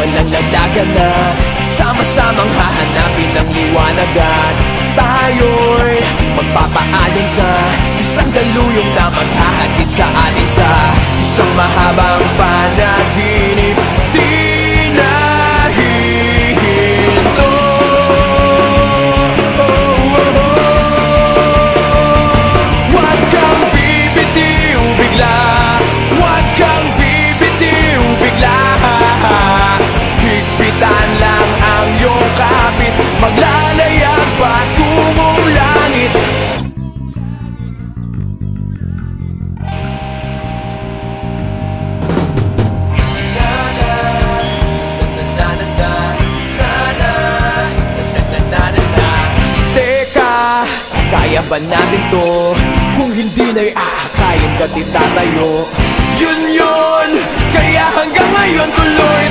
walang lalaganat, sama-samang hahanapin ang liwanag at tayo'y magpapaalon sa isang daluyong na maghahatid sa atin sa isang mahabang panaginip. Di nahihinto. Huwag kang bibitiw bigla, huwag kang bibitiw bigla. Higpitan lang ang iyong kapit, maglalayag patungong langit. Teka, kaya ba natin to? Kung hindi na'y aakayin ka't itatayo. Yun, kaya hanggang ngayon tuloy